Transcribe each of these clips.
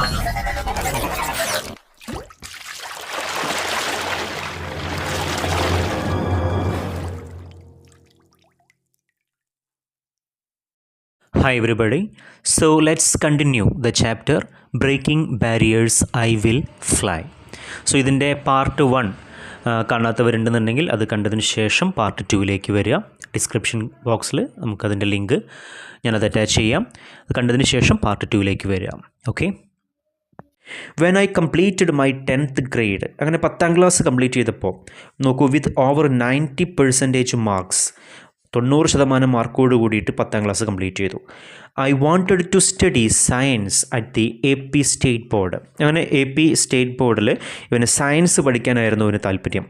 Hi everybody. So let's continue the chapter Breaking Barriers I Will Fly. So ഇതിൻ്റെ part 1 കാണാത്തവരുണ്ടെന്നുണ്ടെങ്കിൽ അത് കണ്ടതിന് ശേഷം part 2ലേക്ക് വരിക. ഡിസ്ക്രിപ്ഷൻ ബോക്സിൽ നമുക്കതിൻ്റെ ലിങ്ക് ഞാനത് അറ്റാച്ച് ചെയ്യാം. അത് കണ്ടതിന് ശേഷം പാർട്ട് 2ലേക്ക് വരിക. Okay. When I completed my 10th grade, അങ്ങനെ 10ാം ക്ലാസ് കംപ്ലീറ്റ് ചെയ്തപ്പോൾ നോക്കൂ, വിത്ത് ഓവർ 90% മാർക്സ്, 90% മാർക്കോട് കൂടിയിട്ട് 10ാം ക്ലാസ് കംപ്ലീറ്റ് ചെയ്തു. I wanted to study science at the AP state board. അങ്ങനെ AP സ്റ്റേറ്റ് ബോർഡിൽ ഇവന് സയൻസ് പഠിക്കാനായിരുന്നു അവന് താല്പര്യം.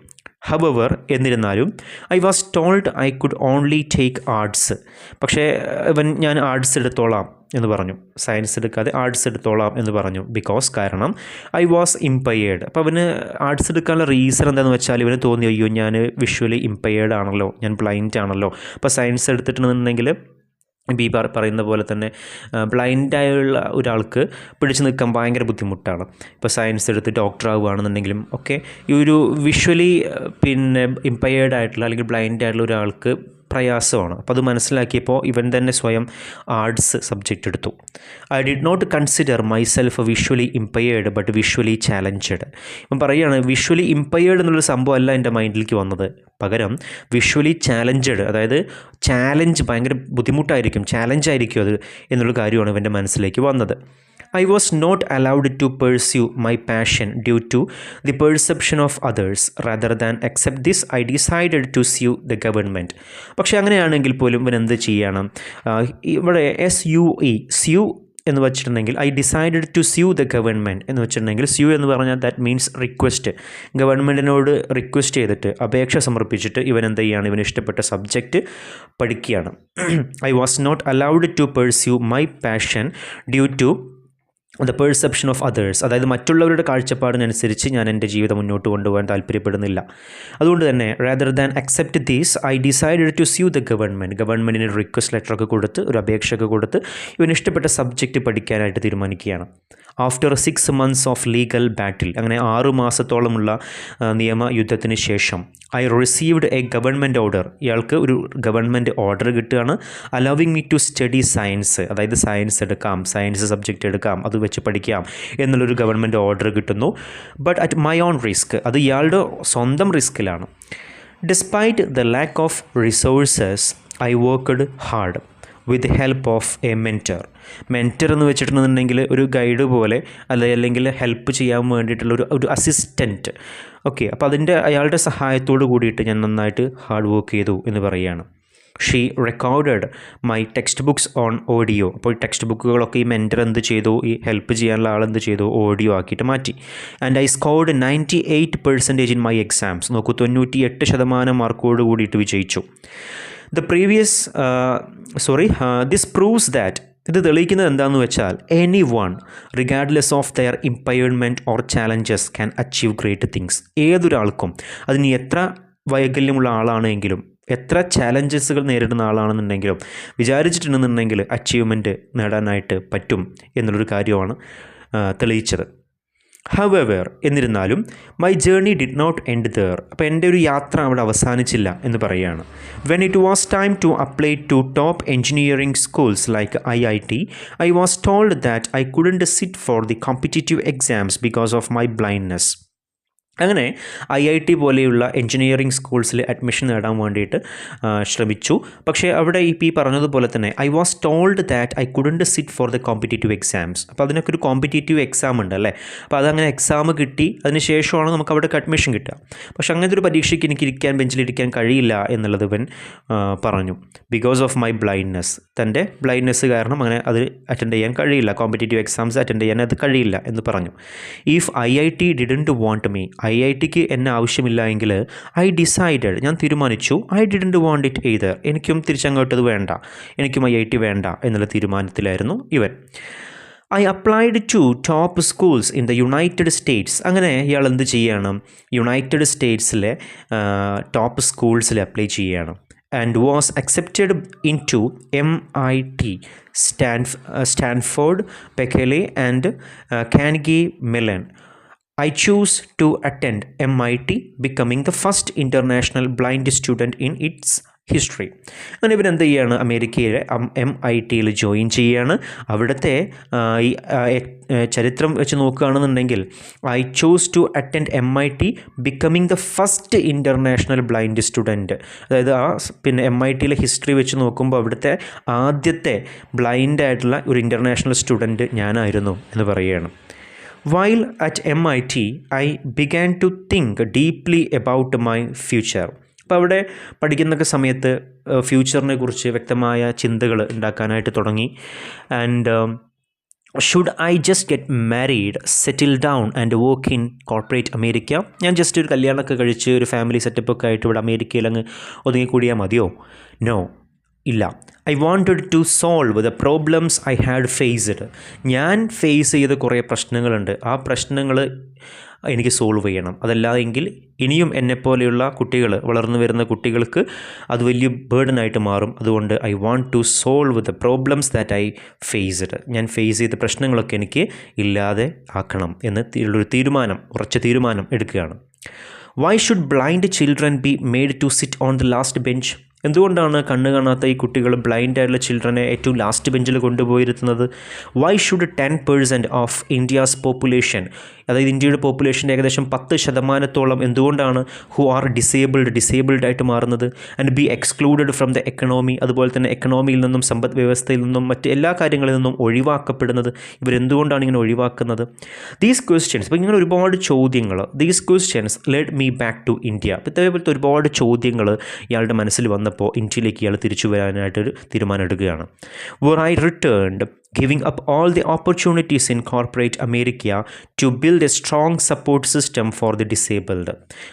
ഹവർ എന്നിരുന്നാലും I was told I could only take arts. പക്ഷേ ഞാൻ ആർട്സ് എടുത്തോളാം എന്ന് പറഞ്ഞു, സയൻസ് എടുക്കാതെ ആർട്സ് എടുത്തോളാം എന്ന് പറഞ്ഞു. കാരണം ഐ വാസ് ഇംപയേർഡ്. അപ്പോൾ അവന് ആർട്സ് എടുക്കാനുള്ള റീസൺ എന്താണെന്ന് വെച്ചാൽ ഇവന് തോന്നി, അയ്യോ ഞാൻ വിഷ്വലി ഇംപയേർഡ് ആണല്ലോ, ഞാൻ ബ്ലൈൻഡ് ആണല്ലോ. അപ്പോൾ സയൻസ് എടുത്തിട്ടുണ്ടെന്നുണ്ടെങ്കിൽ ഈ പറയുന്ന പോലെ തന്നെ ബ്ലൈൻഡായുള്ള ഒരാൾക്ക് പിടിച്ചു നിൽക്കാൻ ഭയങ്കര ബുദ്ധിമുട്ടാണ്. ഇപ്പോൾ സയൻസ് എടുത്ത് ഡോക്ടർ ആവുകയാണെന്നുണ്ടെങ്കിലും ഒക്കെ ഈ ഒരു വിഷ്വലി ഇംപയേർഡ് ആയിട്ടുള്ള അല്ലെങ്കിൽ ബ്ലൈൻഡ് ആയിട്ടുള്ള ഒരാൾക്ക് പ്രയാസമാണ്. അപ്പോൾ അത് മനസ്സിലാക്കിയപ്പോൾ ഇവൻ തന്നെ സ്വയം ആർട്സ് സബ്ജക്റ്റ് എടുത്തു. I did not consider myself visually impaired but visually challenged. ഇവൻ പറയുകയാണ്, വിഷ്വലി ഇംപയേർഡ് എന്നുള്ളൊരു സംഭവമല്ല എൻ്റെ മൈൻഡിലേക്ക് വന്നത്, പകരം വിഷ്വലി ചാലഞ്ചഡ്, അതായത് ചാലഞ്ച് ഭയങ്കര ബുദ്ധിമുട്ടായിരിക്കും, ചാലഞ്ചായിരിക്കും അത് എന്നുള്ള കാര്യമാണ് ഇവൻ്റെ മനസ്സിലേക്ക് വന്നത്. I was not allowed to pursue my passion due to the perception of others. Rather than accept this, I decided to sue the government. പക്ഷേ അങ്ങനെയാണെങ്കിൽ പോലും ഇവൻ എന്ത് ചെയ്യണം? ഇവിടെ SUE എന്ന് വെച്ചിട്ടുണ്ടെങ്കിൽ I decided to sue the government എന്ന് വെച്ചിട്ടുണ്ടെങ്കിൽ, സ്യൂ എന്ന് പറഞ്ഞാൽ ദാറ്റ് മീൻസ് റിക്വസ്റ്റ്. ഗവൺമെൻറ്റിനോട് റിക്വസ്റ്റ് ചെയ്തിട്ട്, അപേക്ഷ സമർപ്പിച്ചിട്ട് ഇവൻ എന്ത് ചെയ്യുകയാണ്? ഇവന് ഇഷ്ടപ്പെട്ട സബ്ജക്റ്റ് പഠിക്കുകയാണ്. I was not allowed to pursue my passion due to the perception of others. അതായത് മറ്റുള്ളവരുടെ കാഴ്ചപ്പാടിനനുസരിച്ച് ഞാൻ എൻ്റെ ജീവിതം മുന്നോട്ട് കൊണ്ടുപോകാൻ താല്പര്യപ്പെടുന്നില്ല. അതുകൊണ്ട് തന്നെ rather than accept these I decided to sue the government. ഗവൺമെൻറ്റിന് റിക്വസ്റ്റ് ലെറ്ററൊക്കെ കൊടുത്ത്, ഒരു അപേക്ഷയൊക്കെ കൊടുത്ത് ഇവന് ഇഷ്ടപ്പെട്ട സബ്ജക്റ്റ് പഠിക്കാനായിട്ട് തീരുമാനിക്കുകയാണ്. After 6 months of legal battle, അങ്ങനെ 6 മാസത്തോളമുള്ള നിയമയുദ്ധത്തിന് ശേഷം I received a government order. ഇയാൾക്ക് ഒരു ഗവൺമെൻറ് ഓർഡർ കിട്ടുകയാണ്, allowing me to study science. അതായത് സയൻസ് എടുക്കാം, സയൻസ് സബ്ജക്റ്റ് എടുക്കാം, അത് വെച്ച് പഠിക്കാം എന്നുള്ളൊരു ഗവൺമെൻറ് ഓർഡർ കിട്ടുന്നു. But at my own risk, അത് ഇയാളുടെ സ്വന്തം റിസ്കിലാണ്. Despite the lack of resources I worked hard with help of a mentor. Mentor എന്ന് വെച്ചിട്ടുണ്ടെന്നുണ്ടെങ്കിൽ ഒരു ഗൈഡ് പോലെ, അല്ലെങ്കിൽ ഹെൽപ്പ് ചെയ്യാൻ വേണ്ടിയിട്ടുള്ള ഒരു അസിസ്റ്റൻറ്റ്. ഓക്കെ, അപ്പോൾ അയാളുടെ സഹായത്തോട് കൂടിയിട്ട് ഞാൻ നന്നായിട്ട് ഹാർഡ് വർക്ക് ചെയ്തു എന്ന് പറയുകയാണ്. She recorded my text books on audio. അപ്പോൾ ഈ ടെക്സ്റ്റ് ബുക്കുകളൊക്കെ ഈ മെൻറ്റർ എന്ത് ചെയ്തു, ഈ ഹെൽപ്പ് ചെയ്യാനുള്ള ആളെന്ത് ചെയ്തു, ഓഡിയോ ആക്കിയിട്ട് മാറ്റി. And I scored 98% in my exams. നോക്കൂ, 98% മാർക്കോട് കൂടിയിട്ട് വിജയിച്ചു. ദിസ് പ്രൂവ്സ് ദാറ്റ്, ഇത് തെളിയിക്കുന്നത് എന്താണെന്ന് വെച്ചാൽ, anyone regardless of their impairment or challenges can achieve great things. ഏതൊരാൾക്കും, അതിന് എത്ര വൈകല്യമുള്ള ആളാണെങ്കിലും, എത്ര ചാലഞ്ചസുകൾ നേരിടുന്ന ആളാണെന്നുണ്ടെങ്കിലും, വിചാരിച്ചിട്ടുണ്ടെന്നുണ്ടെങ്കിൽ അച്ചീവ്മെൻറ്റ് നേടാനായിട്ട് പറ്റും എന്നുള്ളൊരു കാര്യമാണ് തെളിയിച്ചത്. ഹവെവർ എന്നിരുന്നാലും my journey did not end there. അപ്പോൾ എൻ്റെ ഒരു യാത്ര അവിടെ അവസാനിച്ചില്ല എന്ന് പറയുകയാണ്. When it was time to apply to top engineering schools like IIT, I was told that I couldn't sit for the competitive exams because of my blindness. അങ്ങനെ IIT പോലെയുള്ള എഞ്ചിനീയറിംഗ് സ്കൂൾസിൽ അഡ്മിഷൻ നേടാൻ വേണ്ടിയിട്ട് ശ്രമിച്ചു. പക്ഷേ അവിടെ ഈ പറഞ്ഞതുപോലെ തന്നെ I was told that I couldn't sit for the competitive exams. അപ്പോൾ അതിനൊക്കെ ഒരു കോമ്പറ്റീറ്റീവ് എക്സാം ഉണ്ട് അല്ലേ. അപ്പോൾ അതങ്ങനെ എക്സാം കിട്ടി, അതിന് ശേഷമാണ് നമുക്ക് അവിടെ അഡ്മിഷൻ കിട്ടുക. പക്ഷേ അങ്ങനത്തെ ഒരു പരീക്ഷയ്ക്ക് എനിക്ക് ബെഞ്ചിലിരിക്കാൻ കഴിയില്ല എന്നുള്ളത് ഇവൻ പറഞ്ഞു. ബിക്കോസ് ഓഫ് മൈ ബ്ലൈൻഡ്നെസ്, തൻ്റെ ബ്ലൈൻഡ്നെസ് കാരണം അങ്ങനെ അത് അറ്റൻഡ് ചെയ്യാൻ കഴിയില്ല, കോമ്പറ്റീറ്റീവ് എക്സാംസ് അറ്റൻഡ് ചെയ്യാൻ അത് കഴിയില്ല എന്ന് പറഞ്ഞു. If IIT didn't want me, IITക്ക് എന്നെ ആവശ്യമില്ല എങ്കിൽ ഐ ഡിസൈഡഡ്, ഞാൻ തീരുമാനിച്ചു, I didn't want it either, എനിക്കും തിരിച്ചങ്ങോട്ടത് വേണ്ട, എനിക്കും IIT വേണ്ട എന്നുള്ള തീരുമാനത്തിലായിരുന്നു ഇവൻ. I applied to top schools in the United States. അങ്ങനെ ഇയാൾ എന്ത് ചെയ്യുകയാണ്, യുണൈറ്റഡ് സ്റ്റേറ്റ്സിലെ ടോപ്പ് സ്കൂൾസിൽ അപ്ലൈ ചെയ്യുകയാണ്. and was accepted into MIT, Stanford, Berkeley, and Carnegie Mellon. I chose to attend MIT, becoming the first international blind student in its history. അങ്ങനെ ഇവർ എന്ത് ചെയ്യുകയാണ്, അമേരിക്കയിലെ MITയിൽ ജോയിൻ ചെയ്യുകയാണ്. അവിടുത്തെ ഈ ചരിത്രം വെച്ച് നോക്കുകയാണെന്നുണ്ടെങ്കിൽ I choose to attend MIT, becoming the first international blind student. അതായത് പിന്നെ MITയിലെ ഹിസ്റ്ററി വെച്ച് നോക്കുമ്പോൾ അവിടുത്തെ ആദ്യത്തെ ബ്ലൈൻഡ് ആയിട്ടുള്ള ഒരു ഇൻ്റർനാഷണൽ സ്റ്റുഡൻറ്റ് ഞാനായിരുന്നു എന്ന് പറയുകയാണ്. While at MIT, I began to think deeply about my future. അപ്പോൾ അവിടെ പഠിക്കുന്നൊക്കെ സമയത്ത് ഫ്യൂച്ചറിനെ കുറിച്ച് വ്യക്തമായ ചിന്തകൾ ഉണ്ടാക്കാനായിട്ട് തുടങ്ങി. And should I just get married, settle down and work in corporate America? ഞാൻ ജസ്റ്റ് ഒരു കല്യാണമൊക്കെ കഴിച്ച് ഒരു ഫാമിലി സെറ്റപ്പൊക്കെ ആയിട്ട് ഇവിടെ അമേരിക്കയിൽ അങ്ങ് ഒതുങ്ങിക്കൂടിയാൽ മതിയോ? നോ, ഇല്ല. I wanted to solve the problems I had faced. ഞാൻ ഫേസ് ചെയ്ത കുറേ പ്രശ്നങ്ങളുണ്ട്, ആ പ്രശ്നങ്ങൾ എനിക്ക് സോൾവ് ചെയ്യണം. അതല്ലാതെങ്കിൽ ഇനിയും എന്നെപ്പോലെയുള്ള കുട്ടികൾ, വളർന്നു വരുന്ന കുട്ടികൾക്ക് അത് വലിയ ബേർഡനായിട്ട് മാറും. അതുകൊണ്ട് I want to solve the problems that I faced. ഞാൻ ഫേസ് ചെയ്ത പ്രശ്നങ്ങളൊക്കെ എനിക്ക് ഇല്ലാതെ ആക്കണം എന്ന് ഉറച്ച തീരുമാനം എടുക്കുകയാണ്. Why should blind children be made to sit on the last bench? എന്തുകൊണ്ടാണ് കണ്ണ് കാണാത്ത ഈ കുട്ടികൾ, ബ്ലൈൻഡ് ആയിട്ടുള്ള ചിൽഡ്രനെ ഏറ്റവും ലാസ്റ്റ് ബെഞ്ചിൽ കൊണ്ടുപോയിരുത്തുന്നത്? Why should 10% of India's population, അതായത് ഇന്ത്യയുടെ പോപ്പുലേഷൻ്റെ ഏകദേശം 10% എന്തുകൊണ്ടാണ് ഹു ആർ ഡിസേബിൾഡ് ആയിട്ട് മാറുന്നത്? And B excluded from the economy, അതുപോലെ തന്നെ എക്കണോമിയിൽ നിന്നും സമ്പദ് വ്യവസ്ഥയിൽ നിന്നും മറ്റ് എല്ലാ കാര്യങ്ങളിൽ നിന്നും ഒഴിവാക്കപ്പെടുന്നത്? ഇവരെന്തുകൊണ്ടാണ് ഇങ്ങനെ ഒഴിവാക്കുന്നത്? ദീസ് ക്വസ്റ്റ്യൻസ്, ഇപ്പോൾ ഇങ്ങനെ ഒരുപാട് ചോദ്യങ്ങൾ, these questions led me back to India. ഇതേപോലത്തെ ഒരുപാട് ചോദ്യങ്ങൾ ഇയാളുടെ മനസ്സിൽ വന്നപ്പോൾ ഇന്ത്യയിലേക്ക് ഇയാൾ തിരിച്ചു വരാനായിട്ടൊരു തീരുമാനം എടുക്കുകയാണ്. Where I returned, giving up all the opportunities in corporate America to build a strong support system for the disabled.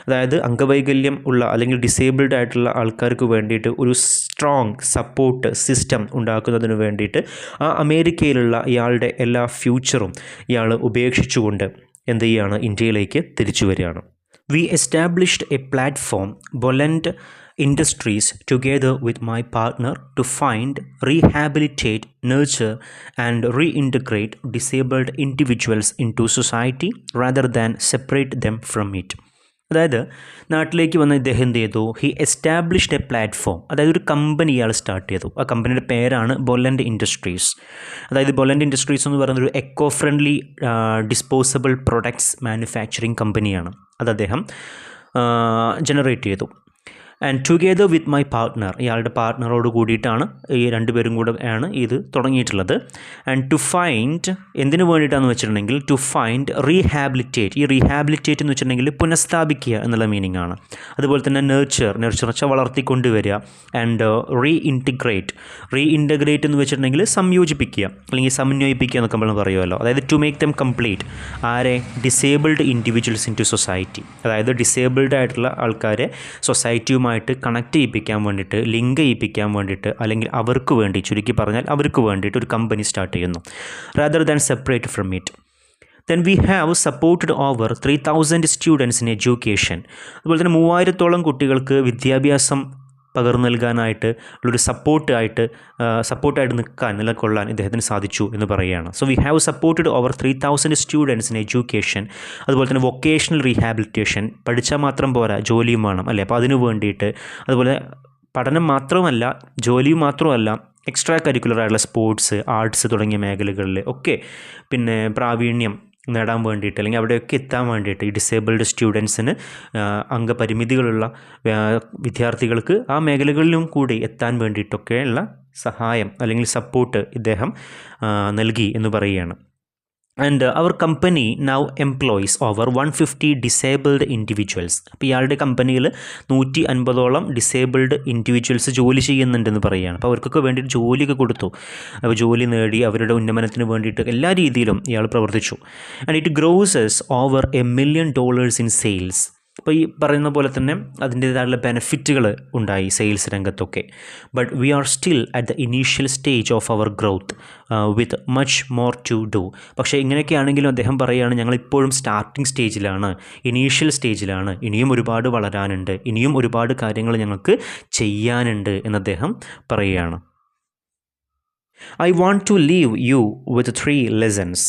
അതായത് അംഗവൈകല്യം ഉള്ള അല്ലെങ്കിൽ ഡിസേബിൾഡ് ആയിട്ടുള്ള ആൾക്കാർക്ക് വേണ്ടിയിട്ട് ഒരു സ്ട്രോങ് സപ്പോർട്ട് സിസ്റ്റം ഉണ്ടാക്കുന്നതിന് വേണ്ടിയിട്ട് ആ അമേരിക്കയിലുള്ള ഇയാളുടെ എല്ലാ ഫ്യൂച്ചറും ഇയാൾ ഉപേക്ഷിച്ചുകൊണ്ട് എന്ത് ചെയ്യുകയാണ്, ഇന്ത്യയിലേക്ക് തിരിച്ചു വരികയാണ്. We established a platform, Bolland Industries, together with my partner to find, rehabilitate, nurture and reintegrate disabled individuals into society rather than separate them from it. അതായത് നാട്ടിലേക്ക് വന്ന ഇദ്ദേഹം എന്ത് ചെയ്തു? ഹി എസ്റ്റാബ്ലിഷ്ഡ് എ പ്ലാറ്റ്ഫോം, അതായത് ഒരു കമ്പനി ഇയാൾ start ചെയ്തു. ആ കമ്പനിയുടെ പേരാണ് ബൊലൻഡ് ഇൻഡസ്ട്രീസ്. അതായത് ബൊലൻഡ് ഇൻഡസ്ട്രീസ് എന്ന് പറയുന്നത് ഒരു eco friendly disposable products manufacturing കമ്പനിയാണ്. അത് അദ്ദേഹം ജനറേറ്റ് ചെയ്തു. And together with my partner, ഇയാളുടെ പാർട്ട്ണറോട് കൂടിയിട്ടാണ്, ഈ രണ്ടുപേരും കൂടെ ആണ് ഇത് തുടങ്ങിയിട്ടുള്ളത്. ആൻഡ് ടു ഫൈൻഡ്, എന്തിനു വേണ്ടിയിട്ടാണെന്ന് വെച്ചിട്ടുണ്ടെങ്കിൽ ടു ഫൈൻഡ് റീഹാബിലിറ്റേറ്റ്. ഈ റീഹാബിലിറ്റേറ്റ് എന്ന് വെച്ചിട്ടുണ്ടെങ്കിൽ പുനഃസ്ഥാപിക്കുക എന്നുള്ള മീനിങ് ആണ്. അതുപോലെ തന്നെ നെർച്ചർ വെച്ചാൽ വളർത്തിക്കൊണ്ടുവരിക. ആൻഡ് റീഇൻറ്റഗ്രേറ്റ് എന്ന് വെച്ചിട്ടുണ്ടെങ്കിൽ സംയോജിപ്പിക്കുക അല്ലെങ്കിൽ സമന്വയിപ്പിക്കുക എന്നൊക്കെ നമ്മൾ പറയുമല്ലോ. അതായത് ടു മേക്ക് ദം കംപ്ലീറ്റ്. ആരെ? Disabled individuals into society. അതായത് ഡിസേബിൾഡ് ആയിട്ടുള്ള ആൾക്കാരെ സൊസൈറ്റിയുമായി കണക്ട് ചെയ്യിപ്പിക്കാൻ വേണ്ടിയിട്ട്, ലിങ്ക് ചെയ്യിപ്പിക്കാൻ വേണ്ടിയിട്ട്, അല്ലെങ്കിൽ അവർക്ക് വേണ്ടി, ചുരുക്കി പറഞ്ഞാൽ അവർക്ക് വേണ്ടിയിട്ട് ഒരു കമ്പനി സ്റ്റാർട്ട് ചെയ്യുന്നു. Rather than separate from it. Then we have supported over 3,000 students in education. അതുപോലെ തന്നെ 3000-ഓളം കുട്ടികൾക്ക് വിദ്യാഭ്യാസം പകർന്നു നൽകാനായിട്ട് ഉള്ളൊരു സപ്പോർട്ടായിട്ട് നിലകൊള്ളാൻ ഇദ്ദേഹത്തിന് സാധിച്ചു എന്ന് പറയുകയാണ്. So we have supported over 3,000 students in education. അതുപോലെ തന്നെ വൊക്കേഷണൽ റീഹാബിലിറ്റേഷൻ, പഠിച്ചാൽ മാത്രം പോരാ, ജോലിയും വേണം അല്ലേ? അപ്പോൾ അതിനു വേണ്ടിയിട്ട്, അതുപോലെ പഠനം മാത്രമല്ല, ജോലിയും മാത്രമല്ല, എക്സ്ട്രാ കരിക്കുലർ ആയിട്ടുള്ള സ്പോർട്സ്, ആർട്സ് തുടങ്ങിയ മേഖലകളിൽ ഒക്കെ പിന്നെ പ്രാവീണ്യം നേടാൻ വേണ്ടിയിട്ട്, അല്ലെങ്കിൽ അവിടെയൊക്കെ എത്താൻ വേണ്ടിയിട്ട്, ഈ ഡിസേബിൾഡ് സ്റ്റുഡൻസിന്, അംഗപരിമിതികളുള്ള വിദ്യാർത്ഥികൾക്ക് ആ മേഖലകളിലും കൂടി എത്താൻ വേണ്ടിയിട്ടൊക്കെയുള്ള സഹായം അല്ലെങ്കിൽ സപ്പോർട്ട് ഇദ്ദേഹം നൽകി എന്ന് പറയുകയാണ്. And our company now employees over 150 disabled individuals. അപ്പോൾ ഇയാളുടെ കമ്പനിയിൽ 150ഓളം ഡിസേബിൾഡ് ഇൻഡിവിജ്വൽസ് ജോലി ചെയ്യുന്നുണ്ടെന്ന് പറയുകയാണ്. അപ്പോൾ അവർക്കൊക്കെ വേണ്ടിയിട്ട് ജോലിയൊക്കെ കൊടുത്തു. അപ്പോൾ ജോലി നേടി അവരുടെ ഉന്നമനത്തിന് വേണ്ടിയിട്ട് എല്ലാ രീതിയിലും ഇയാൾ പ്രവർത്തിച്ചു. And it grosses over $1 million in sales. അപ്പോൾ ഈ പറയുന്ന പോലെ തന്നെ അതിൻ്റേതായുള്ള ബെനിഫിറ്റുകൾ ഉണ്ടായി സെയിൽസ് രംഗത്തൊക്കെ. But we are still at the initial stage of our growth with much more to do. പക്ഷേ ഇങ്ങനെയൊക്കെ ആണെങ്കിലും അദ്ദേഹം പറയുകയാണ്, ഞങ്ങളിപ്പോഴും സ്റ്റാർട്ടിംഗ് സ്റ്റേജിലാണ്, ഇനീഷ്യൽ സ്റ്റേജിലാണ്, ഇനിയും ഒരുപാട് വളരാനുണ്ട്, ഇനിയും ഒരുപാട് കാര്യങ്ങൾ ഞങ്ങൾക്ക് ചെയ്യാനുണ്ട് എന്ന് അദ്ദേഹം പറയുകയാണ്. I want to leave you with 3 lessons.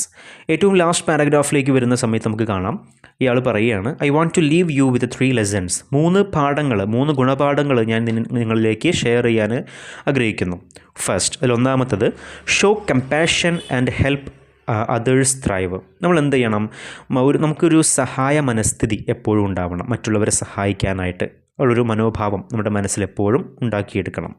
ഏറ്റവും ലാസ്റ്റ് പാരഗ്രാഫിലേക്ക് വരുന്ന സമയത്ത് നമുക്ക് കാണാം, ഇയാൾ പറയുകയാണ്, I want to leave you with 3 lessons. 3 ഗുണപാഠങ്ങൾ ഞാൻ നിങ്ങളിലേക്ക് ഷെയർ ചെയ്യാൻ ആഗ്രഹിക്കുന്നു. ഫസ്റ്റ്, അതിലൊന്നാമത്തത്, show compassion and help others thrive. നമ്മൾ എന്ത് ചെയ്യണം? നമുക്കൊരു സഹായ മനസ്ഥിതി എപ്പോഴും ഉണ്ടാവണം, മറ്റുള്ളവരെ സഹായിക്കാനായിട്ട് ഉള്ളൊരു മനോഭാവം നമ്മുടെ മനസ്സിലെപ്പോഴും ഉണ്ടാക്കിയെടുക്കണം.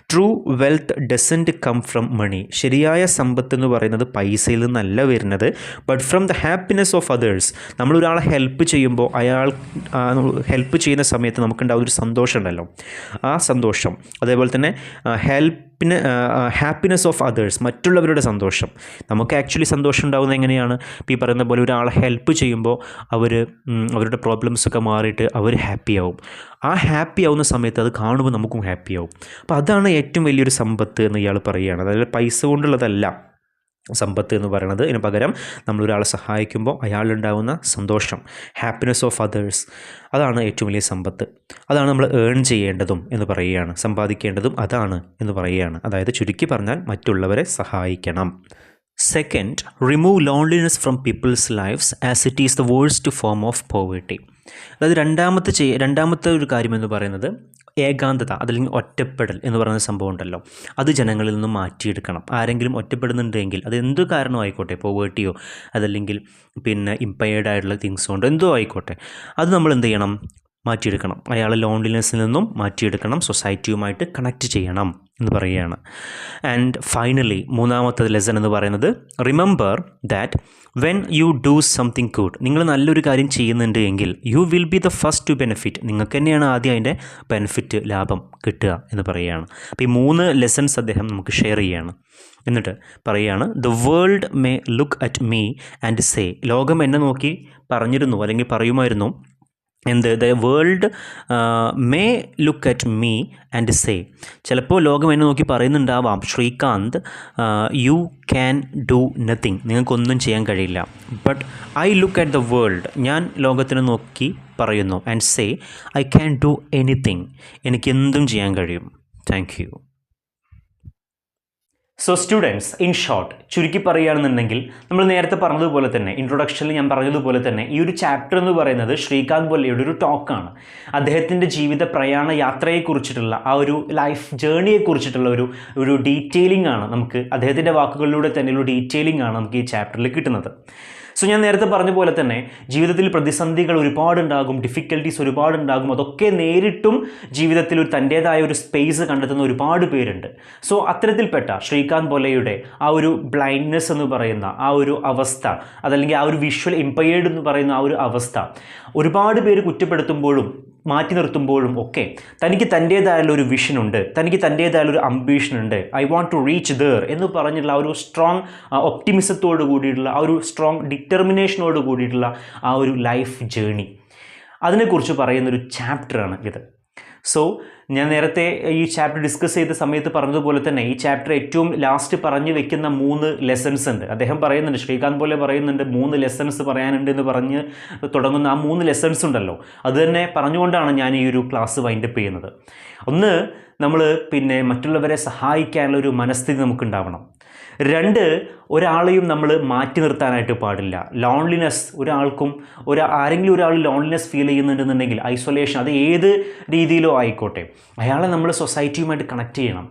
True wealth doesn't come from money. ശരിയായ സമ്പത്ത് എന്ന് പറയുന്നത് പൈസയിൽ നിന്നല്ല വരുന്നത്, but from the happiness of others. നമ്മളൊരാളെ ഹെൽപ്പ് ചെയ്യുമ്പോൾ ഹെൽപ്പ് ചെയ്യുന്ന സമയത്ത് നമുക്കുണ്ടാവുന്ന ഒരു സന്തോഷം ഉണ്ടല്ലോ, ആ സന്തോഷം, അതേപോലെ തന്നെ ഹാപ്പിനെസ് ഓഫ് അതേഴ്സ്, മറ്റുള്ളവരുടെ സന്തോഷം. നമുക്ക് ആക്ച്വലി സന്തോഷം ഉണ്ടാകുന്നത് എങ്ങനെയാണ്? ഇപ്പോൾ ഈ പറയുന്ന പോലെ ഒരാളെ ഹെൽപ്പ് ചെയ്യുമ്പോൾ അവരുടെ പ്രോബ്ലംസൊക്കെ മാറിയിട്ട് അവർ ഹാപ്പിയാവും. ആ ഹാപ്പി ആവുന്ന സമയത്ത് അത് കാണുമ്പോൾ നമുക്കും ഹാപ്പിയാവും. അപ്പോൾ അതാണ് ഏറ്റവും വലിയൊരു സമ്പത്ത് എന്ന് ഇയാൾ പറയുകയാണ്. അതായത് പൈസ കൊണ്ടുള്ളതല്ല സമ്പത്ത് എന്ന് പറയുന്നത്. ഇതിന് പകരം നമ്മളൊരാളെ സഹായിക്കുമ്പോൾ അയാളുണ്ടാകുന്ന സന്തോഷം, ഹാപ്പിനെസ് ഓഫ് അതേഴ്സ്, അതാണ് ഏറ്റവും വലിയ സമ്പത്ത്. അതാണ് നമ്മൾ ഏൺ ചെയ്യേണ്ടതും എന്ന് പറയുകയാണ്, സമ്പാദിക്കേണ്ടതും അതാണ് എന്ന് പറയുകയാണ്. അതായത് ചുരുക്കി പറഞ്ഞാൽ മറ്റുള്ളവരെ സഹായിക്കണം. Second, remove loneliness from people's lifes as it is the worst form of poverty. അതായത് രണ്ടാമത്തെ ഒരു കാര്യം എന്ന് പറയുന്നത് ഏകാന്തത, അതല്ലെങ്കിൽ ഒറ്റപ്പെടൽ എന്ന് പറയുന്ന സംഭവം ഉണ്ടല്ലോ, അത് ജനങ്ങളിൽ നിന്നും മാറ്റിയെടുക്കണം. ആരെങ്കിലും ഒറ്റപ്പെടുന്നുണ്ടെങ്കിൽ അത് എന്ത് കാരണമായിക്കോട്ടെ, പോവേർട്ടിയോ അതല്ലെങ്കിൽ പിന്നെ ഇമ്പയർഡ് ആയിട്ടുള്ള തിങ്സ് കൊണ്ടോ എന്തോ ആയിക്കോട്ടെ, അത് നമ്മൾ എന്ത് ചെയ്യണം? മാറ്റിയെടുക്കണം. അയാളെ ലോൺലിനെസ്സിൽ നിന്നും മാറ്റിയെടുക്കണം, സൊസൈറ്റിയുമായിട്ട് കണക്റ്റ് ചെയ്യണം എന്ന് പറയുകയാണ്. ആൻഡ് ഫൈനലി, മൂന്നാമത്തെ ലെസൺ എന്ന് പറയുന്നത്, remember that when you do something good. നിങ്ങൾ നല്ലൊരു കാര്യം ചെയ്യുന്നുണ്ട് എങ്കിൽ you will be the first to benefit. നിങ്ങൾക്ക് തന്നെയാണ് ആദ്യം അതിൻ്റെ ബെനിഫിറ്റ്, ലാഭം കിട്ടുക എന്ന് പറയുകയാണ്. അപ്പോൾ ഈ 3 ലെസൺസ് അദ്ദേഹം നമുക്ക് ഷെയർ ചെയ്യുകയാണ്. എന്നിട്ട് പറയുകയാണ്, the world may look at me and say. ലോകം എന്നെ നോക്കി പറഞ്ഞിരുന്നു അല്ലെങ്കിൽ പറയുമായിരുന്നു, എന്ത്? The world may look at me and say. ചിലപ്പോൾ ലോകം എന്നെ നോക്കി പറയുന്നുണ്ടാവാം, Srikanth, you can do nothing, നിങ്ങൾക്കൊന്നും ചെയ്യാൻ കഴിയില്ല. But I look at the world, ഞാൻ ലോകത്തിനെ നോക്കി പറയുന്നു, and say I can do anything, എനിക്കെന്തും ചെയ്യാൻ കഴിയും. Thank you. So students, in short, ചുരുക്കി പറയുകയാണെന്നുണ്ടെങ്കിൽ നമ്മൾ നേരത്തെ പറഞ്ഞതുപോലെ തന്നെ, ഇൻട്രൊഡക്ഷനിൽ ഞാൻ പറഞ്ഞതുപോലെ തന്നെ, ഈ ഒരു ചാപ്റ്റർ എന്ന് പറയുന്നത് ശ്രീകാന്ത് ബൊല്ലയുടെ ഒരു ടോക്കാണ്. അദ്ദേഹത്തിൻ്റെ ജീവിത പ്രയാണ യാത്രയെക്കുറിച്ചിട്ടുള്ള ആ ഒരു ലൈഫ് ജേണിയെക്കുറിച്ചിട്ടുള്ള ഒരു ഡീറ്റെയിലിംഗ് ആണ് നമുക്ക്, അദ്ദേഹത്തിൻ്റെ വാക്കുകളിലൂടെ തന്നെയുള്ള ഡീറ്റെയിലിംഗ് ആണ് നമുക്ക് ഈ ചാപ്റ്ററിൽ കിട്ടുന്നത്. സോ ഞാൻ നേരത്തെ പറഞ്ഞ പോലെ തന്നെ ജീവിതത്തിൽ പ്രതിസന്ധികൾ ഒരുപാടുണ്ടാകും, ഡിഫിക്കൽട്ടീസ് ഒരുപാടുണ്ടാകും. അതൊക്കെ നേരിട്ടും ജീവിതത്തിൽ തൻ്റേതായ ഒരു സ്പേസ് കണ്ടെത്തുന്ന ഒരുപാട് പേരുണ്ട്. സോ അത്തരത്തിൽപ്പെട്ട ശ്രീകാന്ത് ബൊല്ലയുടെ ആ ഒരു ബ്ലൈൻഡ്നെസ് എന്ന് പറയുന്ന ആ ഒരു അവസ്ഥ, അതല്ലെങ്കിൽ ആ ഒരു വിഷ്വൽ ഇമ്പയേർഡ് എന്ന് പറയുന്ന ആ ഒരു അവസ്ഥ ഒരുപാട് പേര് കുറ്റപ്പെടുത്തുമ്പോഴും മാറ്റി നിർത്തുമ്പോഴും ഒക്കെ തനിക്ക് തൻ്റേതായുള്ള ഒരു വിഷനുണ്ട്, തനിക്ക് തൻ്റേതായുള്ള ഒരു അംബീഷനുണ്ട്. I want to reach there എന്ന് പറഞ്ഞിട്ടുള്ള ആ ഒരു സ്ട്രോങ് ഒപ്റ്റിമിസത്തോട് കൂടിയിട്ടുള്ള ആ ഒരു സ്ട്രോങ് ഡിറ്റർമിനേഷനോട് കൂടിയിട്ടുള്ള ആ ഒരു ലൈഫ് ജേണി, അതിനെക്കുറിച്ച് പറയുന്നൊരു ചാപ്റ്ററാണ് ഇത്. സോ ഞാൻ നേരത്തെ ഈ ചാപ്റ്റർ ഡിസ്കസ് ചെയ്ത സമയത്ത് പറഞ്ഞതുപോലെ തന്നെ ഈ ചാപ്റ്റർ ഏറ്റവും ലാസ്റ്റ് പറഞ്ഞു വെക്കുന്ന 3 ലെസൺസ് ഉണ്ട്. അദ്ദേഹം പറയുന്നുണ്ട്, ശ്രീകാന്ത് ബൊല്ല പറയുന്നുണ്ട് 3 ലെസൺസ് പറയാനുണ്ട് എന്ന് പറഞ്ഞ് തുടങ്ങുന്ന ആ 3 ലെസൺസ് ഉണ്ടല്ലോ, അത് തന്നെ പറഞ്ഞുകൊണ്ടാണ് ഞാൻ ഈ ഒരു ക്ലാസ് വൈൻഡപ്പ് ചെയ്യുന്നത്. ഒന്ന്, നമ്മൾ പിന്നെ മറ്റുള്ളവരെ സഹായിക്കാനുള്ള ഒരു മനസ്ഥിതി നമുക്കുണ്ടാവണം. 2, ഒരാളെയും നമ്മൾ മാറ്റി നിർത്താനായിട്ട് പാടില്ല. ലോൺലിനെസ് ആരെങ്കിലും ഒരാൾ ലോൺലിനെസ് ഫീൽ ചെയ്യുന്നുണ്ടെന്നുണ്ടെങ്കിൽ ഐസൊലേഷൻ, അത് ഏത് രീതിയിലോ ആയിക്കോട്ടെ, അയാളെ നമ്മൾ സൊസൈറ്റിയുമായിട്ട് കണക്ട് ചെയ്യണം.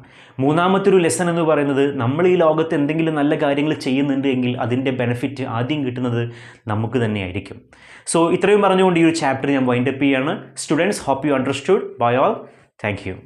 മൂന്നാമത്തെ ഒരു ലെസൺ എന്ന് പറയുന്നത്, നമ്മൾ ഈ ലോകത്ത് എന്തെങ്കിലും നല്ല കാര്യങ്ങൾ ചെയ്യുന്നുണ്ട് എങ്കിൽ അതിൻ്റെ ബെനിഫിറ്റ് ആദ്യം കിട്ടുന്നത് നമുക്ക് തന്നെയായിരിക്കും. സോ ഇത്രയും പറഞ്ഞുകൊണ്ട് ഈ ഒരു ചാപ്റ്റർ ഞാൻ വൈൻഡപ്പ് ചെയ്യുകയാണ്. Students, hope you understood. Bye all. Thank U.